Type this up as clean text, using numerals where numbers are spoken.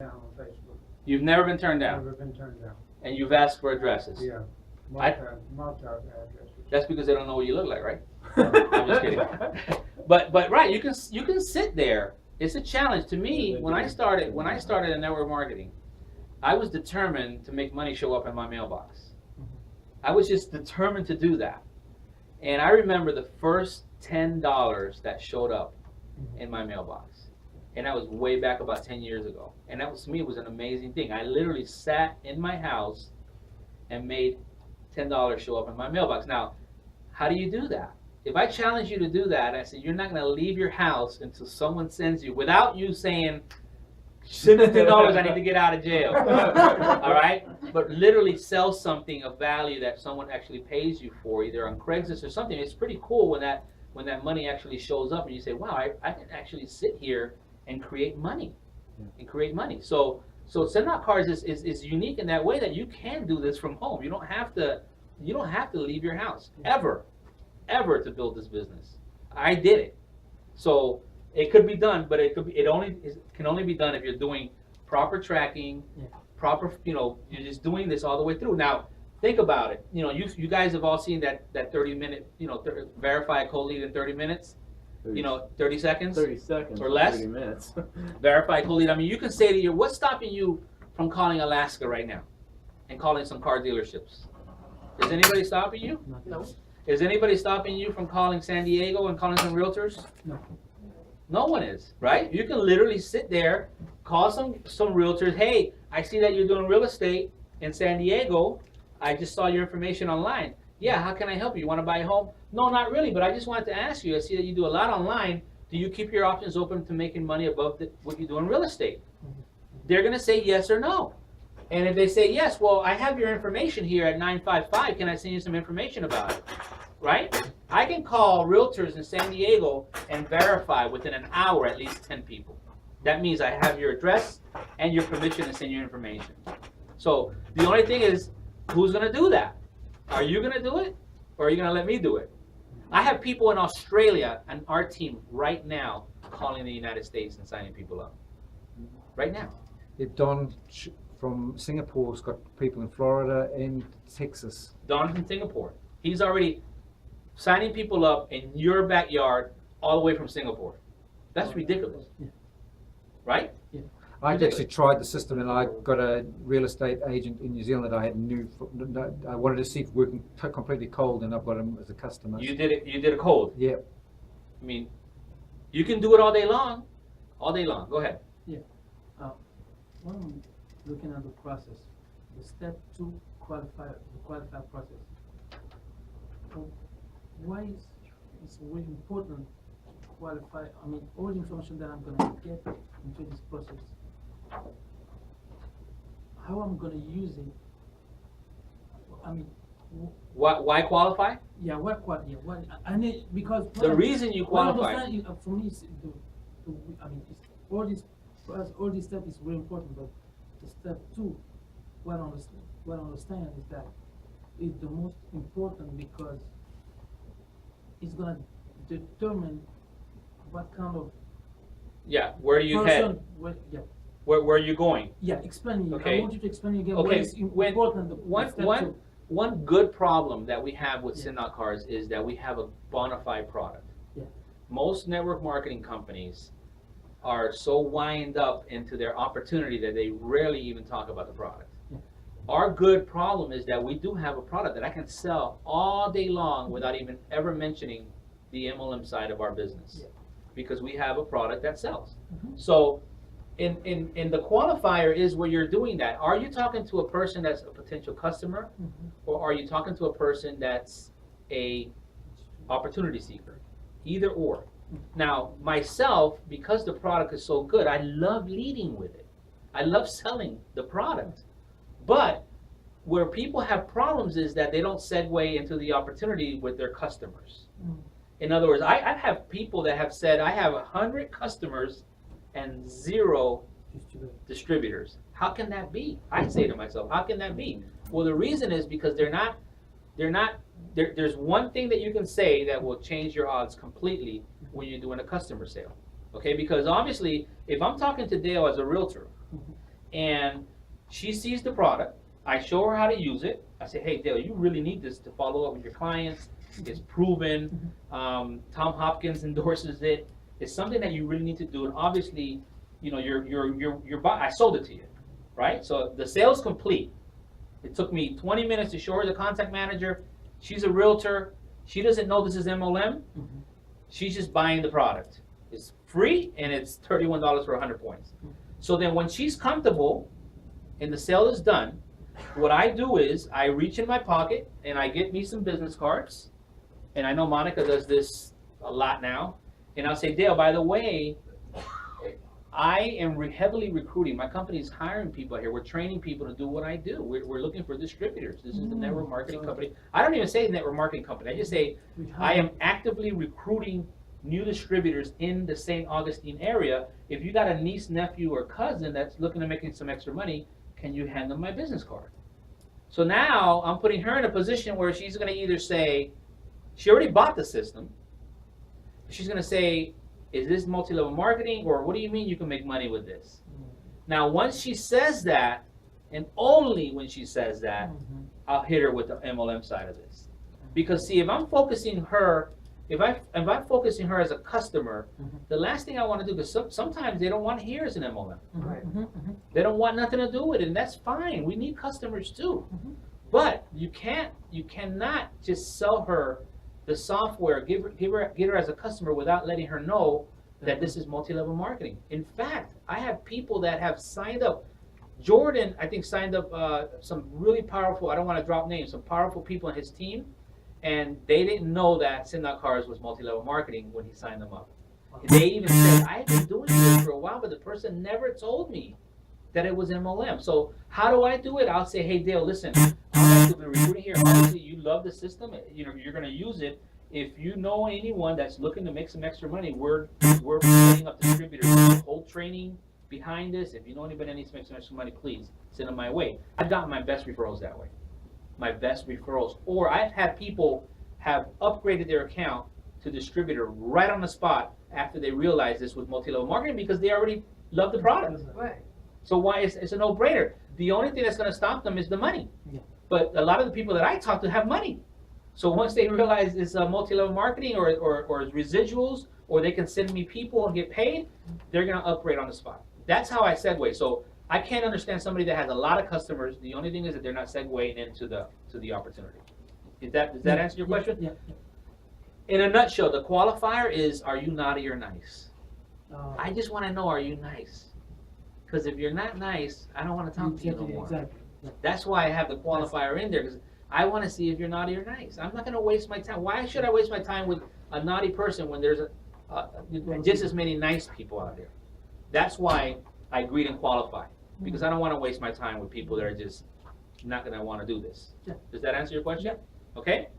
down on Facebook. You've never been turned down, Never been turned down. and you've asked for addresses. Yeah. I- Multi addresses. That's because they don't know what you look like, right? I'm just kidding. But right, you can sit there. It's a challenge to me. When I started in network marketing, I was determined to make money show up in my mailbox. I was just determined to do that. And I remember the first $10 that showed up in my mailbox. And that was way back about 10 years ago. And that was, to me, it was an amazing thing. I literally sat in my house and made $10 show up in my mailbox. Now, how do you do that? If I challenge you to do that, I said, you're not going to leave your house until someone sends you, without you saying, send me $10, I need to get out of jail. All right? But literally sell something of value that someone actually pays you for, either on Craigslist or something. It's pretty cool when that money actually shows up and you say, wow, I can actually sit here and create money. So send out cards is unique in that way that you can do this from home. You don't have to leave your house ever to build this business. I did it. So it could be done, but it can only be done if you're doing proper tracking, proper, you're just doing this all the way through. Now, think about it. You guys have all seen that 30-minute, verify a cold lead in 30 minutes. 30 seconds? 30 seconds or less? 30 minutes. Verify a cold lead. I mean, you can say to you, what's stopping you from calling Alaska right now and calling some car dealerships? Is anybody stopping you? No. Is anybody stopping you from calling San Diego and calling some realtors? No. No one is, right? You can literally sit there, call some realtors. Hey, I see that you're doing real estate in San Diego. I just saw your information online. Yeah, how can I help you? You want to buy a home? No, not really, but I just wanted to ask you. I see that you do a lot online. Do you keep your options open to making money above what you do in real estate? They're going to say yes or no. And if they say yes, well, I have your information here at 955. Can I send you some information about it? Right? I can call realtors in San Diego and verify within an hour at least 10 people. That means I have your address and your permission to send you information. So the only thing is, who's going to do that? Are you going to do it, or are you going to let me do it? I have people in Australia and our team right now calling the United States and signing people up. Right now. Don from Singapore's got people in Florida and Texas. Don from Singapore. He's already signing people up in your backyard all the way from Singapore. That's ridiculous. Yeah. Right? Yeah. I Ridiculous. actually tried the system, and I got a real estate agent in New Zealand that I I wanted to see if working completely cold, and I've got him as a customer. You did it. You did a cold. Yeah. I mean, you can do it all day long. All day long. Go ahead. Yeah. When I'm looking at the process, the step 2 qualify process. Why is it's very important to qualify? I mean, all the information that I'm gonna get into this process, how I'm gonna use it. I mean, Why qualify? yeah, I need, because The reason you what I qualify. understand is, for me, is I mean, it's, all this stuff is very important, but the step 2, what I understand is that is the most important, because it's gonna determine what kind of Yeah. Where do you person. head? Where are you going? Yeah, explain me. Okay. I want you to explain again. Okay, What is when- important? The step 2. One good problem that we have with Yeah. send out cards is that we have a bona fide product. Yeah. Most network marketing companies are so wind up into their opportunity that they rarely even talk about the product. Yeah. Our good problem is that we do have a product that I can sell all day long without even ever mentioning the MLM side of our business. Yeah. Because we have a product that sells. Mhm. So in the qualifier is where you're doing that. Are you talking to a person that's a potential customer, or are you talking to a person that's a opportunity seeker? Either or. Now, myself, because the product is so good, I love leading with it. I love selling the product. But where people have problems is that they don't segue into the opportunity with their customers. In other words, I have people that have said, I have 100 customers and 0 distributors. How can that be? I say to myself, how can that be? Well, the reason is because there's one thing that you can say that will change your odds completely when you're doing a customer sale. Okay, because obviously, if I'm talking to Dale as a realtor, and she sees the product. I show her how to use it. I say, hey, Dale, you really need this to follow up with your clients. It's proven. Tom Hopkins endorses it. It's something that you really need to do. And obviously, you know, I sold it to you, right? So the sale's complete. It took me 20 minutes to show her the contact manager. She's a realtor. She doesn't know this is MLM. She's just buying the product. It's free and it's $31 for 100 points. So then when she's comfortable and the sale is done, what I do is I reach in my pocket and I get me some business cards. And I know Monica does this a lot now. And I'll say, Dale, by the way, I am heavily recruiting. My company is hiring people here. We're training people to do what I do. We're looking for distributors. This is the network marketing company. I don't even say network marketing company. I just say I am actively recruiting new distributors in the St. Augustine area. If you got a niece, nephew, or cousin that's looking to make some extra money, can you hand them my business card? So now I'm putting her in a position where she's going to either say, she already bought the system. She's going to say, is this multi-level marketing, or what do you mean you can make money with this? Now, once she says that, and only when she says that, I'll hit her with the MLM side of this. Because see, if I'm focusing her, if I'm focusing her as a customer, the last thing I want to do, because sometimes they don't want to hear as an MLM. They don't want nothing to do with it, and that's fine. We need customers too. But you cannot just sell her the software, get her as a customer without letting her know that this is multi-level marketing. In fact, I have people that have signed up. Jordan, I think, signed up some really powerful, I don't want to drop names, some powerful people in his team, and they didn't know that Send Out Cars was multi-level marketing when he signed them up. They even said, I've been doing this for a while, but the person never told me that it was MLM. So how do I do it? I'll say, hey, Dale, listen, I'm actively recruiting here. Obviously, you love the system. You know, you're going to use it. If you know anyone that's looking to make some extra money, we're setting up distributors. There's a whole training behind this. If you know anybody that needs to make some extra money, please send them my way. I've gotten my best referrals that way. My best referrals. Or I've had people have upgraded their account to distributor right on the spot after they realized this was multi-level marketing because they already love the product. Right. So why it's a no-brainer. The only thing that's going to stop them is the money. But a lot of the people that I talk to have money. So once they realize it's multi-level marketing or it's residuals, or they can send me people and get paid, they're going to upgrade on the spot. That's how I segue. So I can't understand somebody that has a lot of customers. The only thing is that they're not segueing into the opportunity. Does that answer your question? Yeah. In a nutshell, the qualifier is, are you naughty or nice? I just want to know, are you nice? Because if you're not nice, I don't want to talk to you no more. Exactly. That's why I have the qualifier in there, because I want to see if you're naughty or nice. I'm not going to waste my time. Why should I waste my time with a naughty person when there's just as many nice people out there? That's why I greet and qualify, because I don't want to waste my time with people that are just not going to want to do this. Does that answer your question? Okay?